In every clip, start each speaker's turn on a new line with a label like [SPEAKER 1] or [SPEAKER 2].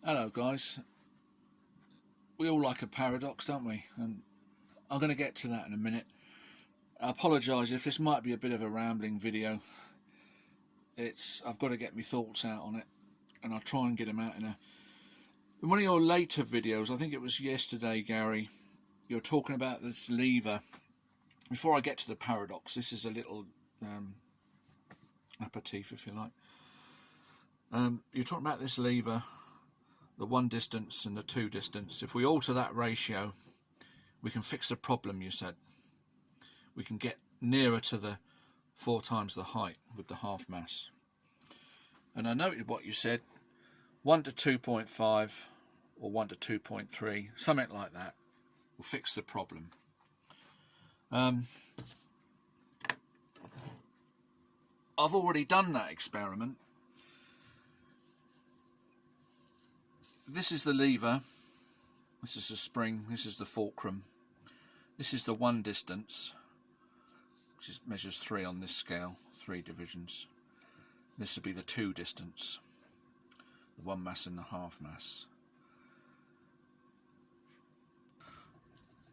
[SPEAKER 1] Hello guys, we all like a paradox, don't we? And I'm going to get to that in a minute. I apologise if this might be a bit of a rambling video. I've got to get my thoughts out on it, and I'll try and get them out in one of your later videos. I think it was yesterday, Gary, you're talking about this lever. Before I get to the paradox, this is a little aperitif, if you like. You're talking about this lever, the one distance and the two distance. If we alter that ratio, we can fix the problem, you said. We can get nearer to the 4 times the height with the half mass. And I noted what you said, 1 to 2.5 or 1 to 2.3, something like that will fix the problem. I've already done that experiment. This is the lever, this is the spring, this is the fulcrum, this is the one distance, which measures 3 on this scale, 3 divisions. This would be the two distance, the one mass and the half mass.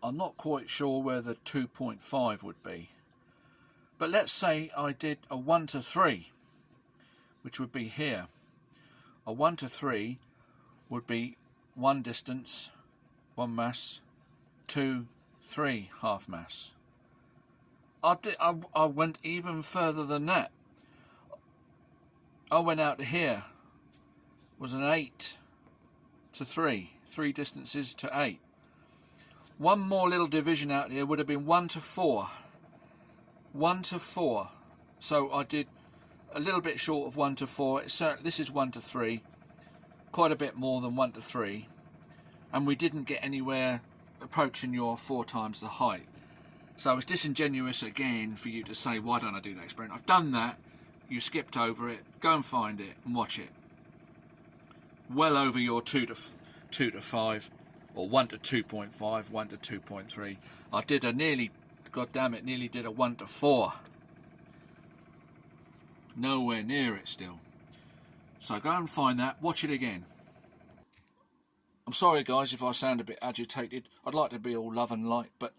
[SPEAKER 1] I'm not quite sure where the 2.5 would be, but let's say I did a 1 to 3, which would be here. A 1 to 3 would be one distance, one mass, 2, 3 half mass. I went even further than that. I went out to here, was an 8 to 3, 3 distances to 8. One more little division out here would have been 1 to 4. 1 to 4. So I did a little bit short of 1 to 4. This is 1 to 3. Quite a bit more than 1 to 3, and we didn't get anywhere approaching your 4 times the height. So it's disingenuous again for you to say, why don't I do that experiment? I've done that, you skipped over it, go and find it and watch it. Well over your 2 to 5, or 1 to 2.5, 1 to 2.3. I did a nearly did a 1 to 4. Nowhere near it still. So go and find that, watch it again. I'm sorry guys if I sound a bit agitated. I'd like to be all love and light, but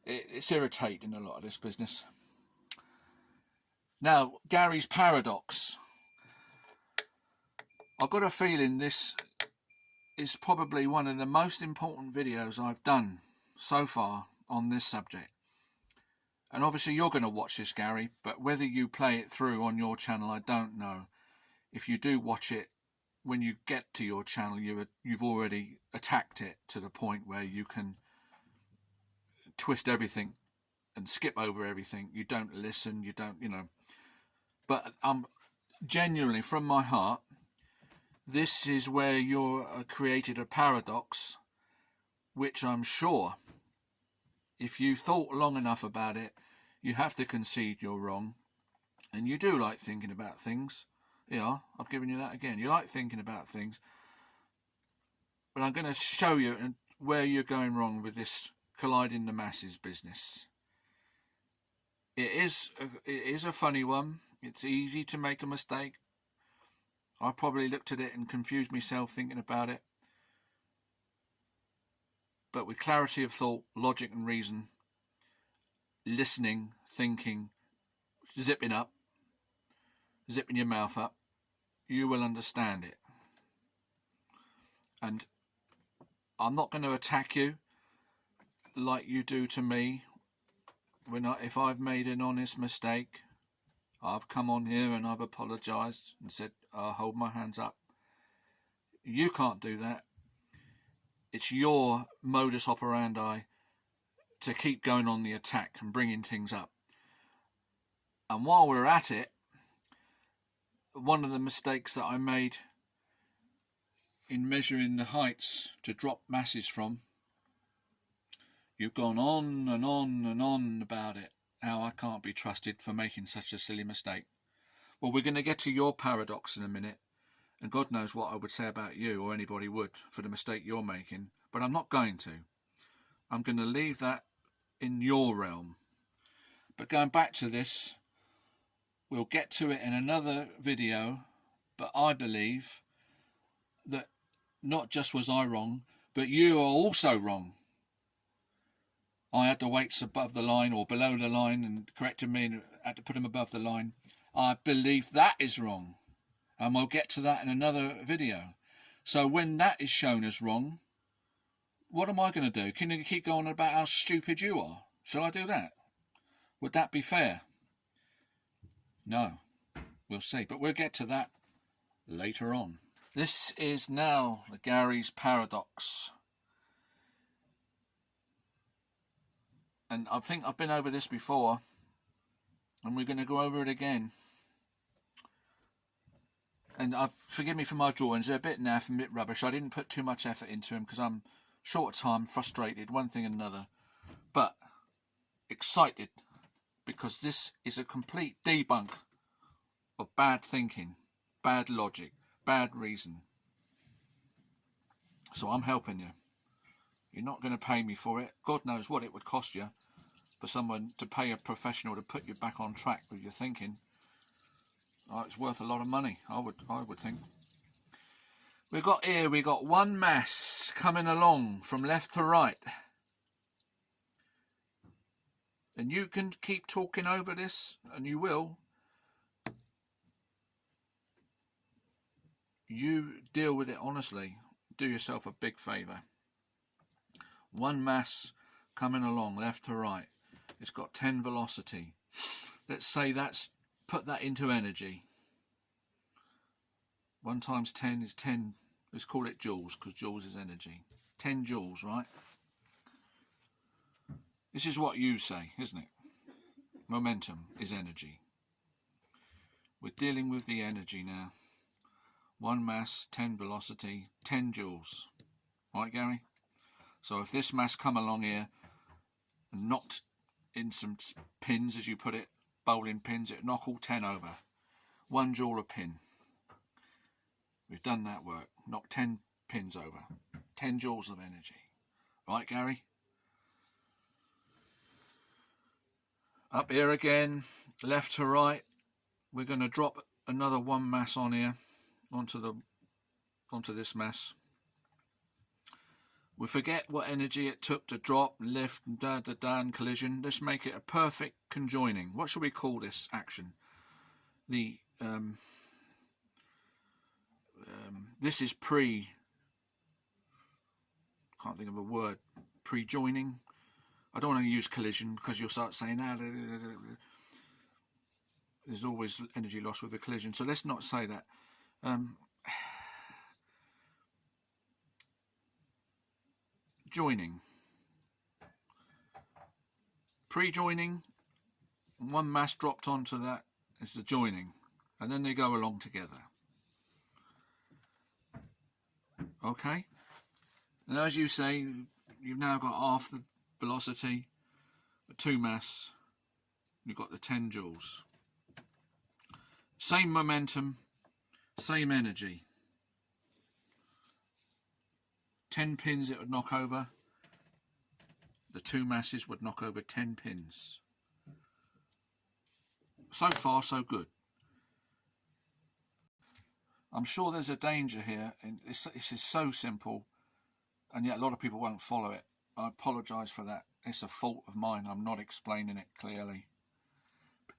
[SPEAKER 1] it's irritating, a lot of this business. Now, Gary's paradox. I've got a feeling this is probably one of the most important videos I've done so far on this subject. And obviously you're going to watch this, Gary, but whether you play it through on your channel, I don't know. If you do watch it, when you get to your channel, you've already attacked it to the point where you can twist everything and skip over everything. You don't listen, you don't, But genuinely, from my heart, this is where you're created a paradox, which I'm sure, if you thought long enough about it, you have to concede you're wrong. And you do like thinking about things. Yeah, I've given you that again. You like thinking about things. But I'm going to show you where you're going wrong with this colliding the masses business. It is a funny one. It's easy to make a mistake. I probably looked at it and confused myself thinking about it. But with clarity of thought, logic and reason, listening, thinking, zipping your mouth up, you will understand it. And I'm not going to attack you like you do to me. If I've made an honest mistake, I've come on here and I've apologised and said, I'll hold my hands up. You can't do that. It's your modus operandi to keep going on the attack and bringing things up. And while we're at it, one of the mistakes that I made in measuring the heights to drop masses from, you've gone on and on and on about it, how I can't be trusted for making such a silly mistake. Well, we're going to get to your paradox in a minute, and God knows what I would say about you, or anybody would, for the mistake you're making, but I'm not going to. I'm going to leave that in your realm. But going back to this, we'll get to it in another video, but I believe that not just was I wrong, but you are also wrong. I had the weights above the line or below the line and corrected me and had to put them above the line. I believe that is wrong. And we'll get to that in another video. So when that is shown as wrong, what am I going to do? Can you keep going about how stupid you are? Shall I do that? Would that be fair? No. We'll see. But we'll get to that later on. This is now the Gary's paradox. And I think I've been over this before. And we're going to go over it again. And forgive me for my drawings, they're a bit naff and a bit rubbish. I didn't put too much effort into them because I'm short of time, frustrated, one thing and another. But excited because this is a complete debunk of bad thinking, bad logic, bad reason. So I'm helping you. You're not going to pay me for it. God knows what it would cost you for someone to pay a professional to put you back on track with your thinking. It's worth a lot of money, I would think. We got one mass coming along from left to right. And you can keep talking over this, and you will. You deal with it honestly. Do yourself a big favour. One mass coming along left to right. It's got 10 velocity. Let's say put that into energy. 1 times 10 is 10. Let's call it joules, because joules is energy. 10 joules, right? This is what you say, isn't it? Momentum is energy. We're dealing with the energy now. 1 mass, 10 velocity, 10 joules. Right, Gary? So if this mass come along here and knocked in some pins, as you put it, bowling pins, it knock all 10 over. 1 joule a pin. We've done that work. Knock 10 pins over. 10 joules of energy. Right, Gary? Up here again, left to right. We're going to drop another 1 mass on here, onto this mass. We forget what energy it took to drop, lift, and and collision. Let's make it a perfect conjoining. What should we call this action? This is can't think of a word, pre-joining. I don't want to use collision because you'll start saying, there's always energy loss with a collision. So let's not say that. Joining. Pre-joining, 1 mass dropped onto that is the joining. And then they go along together. Okay? And as you say, you've now got half the velocity, 2 mass, you've got the 10 joules. Same momentum, same energy. 10 pins it would knock over. The 2 masses would knock over 10 pins. So far, so good. I'm sure there's a danger here, and this is so simple, and yet a lot of people won't follow it. I apologise for that. It's a fault of mine. I'm not explaining it clearly.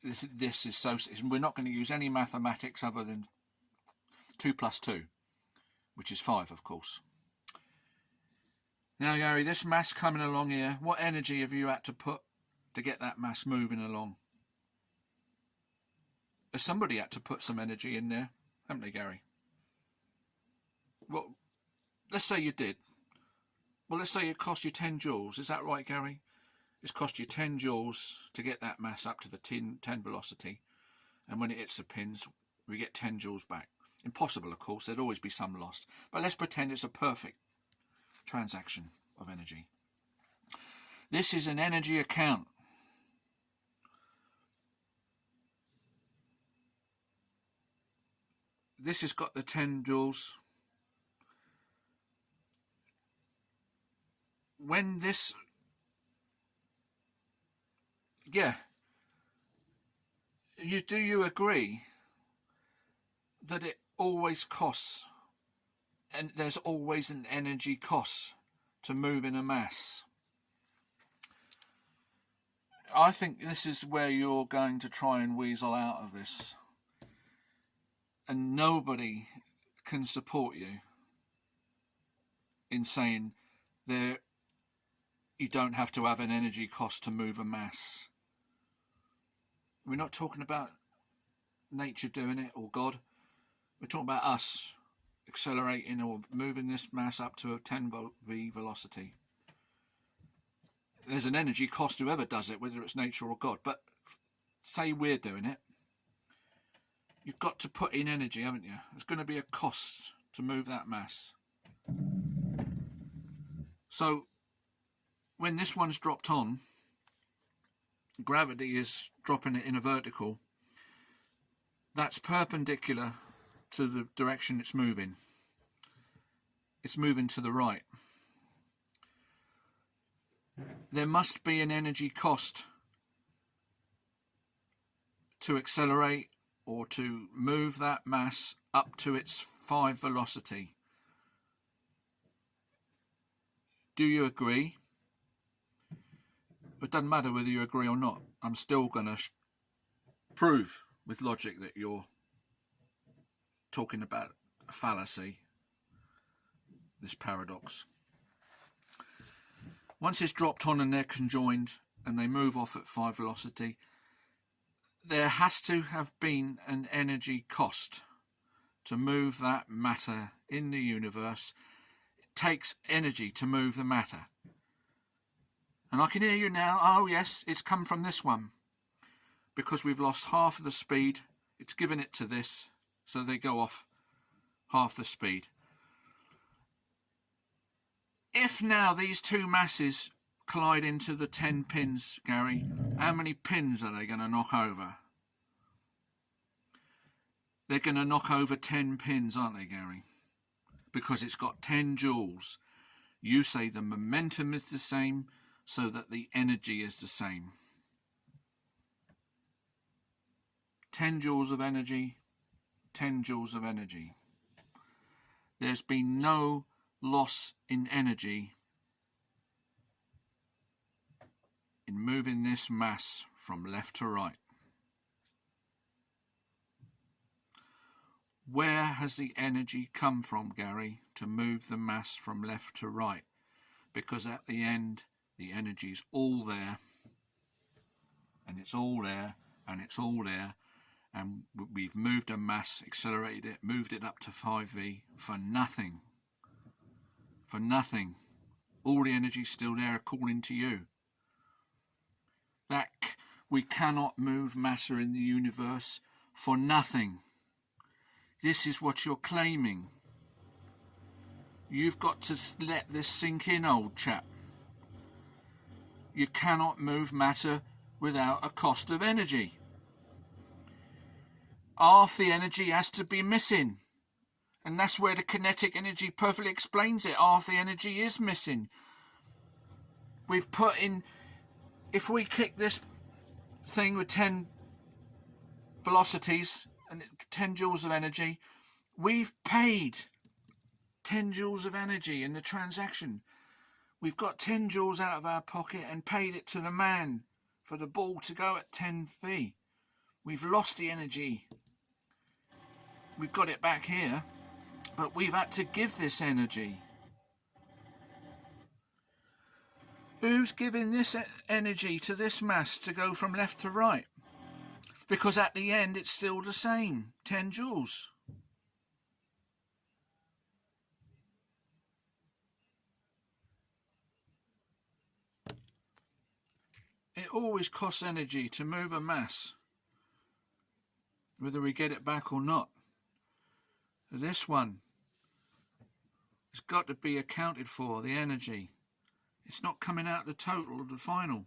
[SPEAKER 1] This is so... We're not going to use any mathematics other than 2 plus 2, which is 5, of course. Now, Gary, this mass coming along here, what energy have you had to put to get that mass moving along? Somebody had to put some energy in there, haven't they, Gary? Well, let's say you did. Well, let's say it cost you 10 joules. Is that right, Gary? It's cost you 10 joules to get that mass up to the 10 velocity. And when it hits the pins, we get 10 joules back. Impossible, of course. There'd always be some lost. But let's pretend it's a perfect transaction of energy. This is an energy account. This has got the 10 joules. When this... Yeah. Do you agree that it always costs and there's always an energy cost to moving a mass. I think this is where you're going to try and weasel out of this, and nobody can support you in saying there you don't have to have an energy cost to move a mass. We're not talking about nature doing it or God. We're talking about us accelerating or moving this mass up to a 10v velocity. There's an energy cost to whoever does it, whether it's nature or God. But say we're doing it, you've got to put in energy, haven't you? There's going to be a cost to move that mass. So when this one's dropped on, gravity is dropping it in a vertical. That's perpendicular to the direction it's moving. It's moving to the right. There must be an energy cost to accelerate or to move that mass up to its 5 velocity. Do you agree? It doesn't matter whether you agree or not. I'm still going to prove with logic that you're talking about a fallacy, this paradox. Once it's dropped on and they're conjoined and they move off at 5 velocity, there has to have been an energy cost to move that matter in the universe. It takes energy to move the matter. And I can hear you now, oh yes, it's come from this one. Because we've lost half of the speed, it's given it to this, so they go off half the speed. If now these two masses collide into the 10 pins, Gary, how many pins are they going to knock over? They're going to knock over 10 pins, aren't they, Gary? Because it's got 10 joules. You say the momentum is the same, so that the energy is the same. 10 joules of energy, 10 joules of energy. There's been no loss in energy in moving this mass from left to right. Where has the energy come from, Gary, to move the mass from left to right? Because at the end, the energy's all there, and it's all there, and it's all there, and we've moved a mass, accelerated it, moved it up to 5v for nothing. For nothing. All the energy's still there according to you. That we cannot move matter in the universe for nothing. This is what you're claiming. You've got to let this sink in, old chap. You cannot move matter without a cost of energy. Half the energy has to be missing. And that's where the kinetic energy perfectly explains it. Half the energy is missing. We've put in, if we kick this thing with 10 velocities and 10 joules of energy, we've paid 10 joules of energy in the transaction. We've got 10 joules out of our pocket and paid it to the man for the ball to go at 10v. We've lost the energy. We've got it back here, but we've had to give this energy. Who's giving this energy to this mass to go from left to right? Because at the end it's still the same, 10 joules. It always costs energy to move a mass, whether we get it back or not. This one has got to be accounted for, the energy. It's not coming out the total of the final.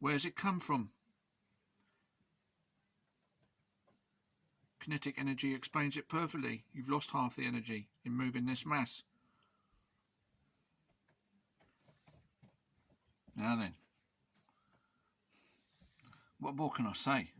[SPEAKER 1] Where's it come from? Kinetic energy explains it perfectly. You've lost half the energy in moving this mass. Now then, what more can I say?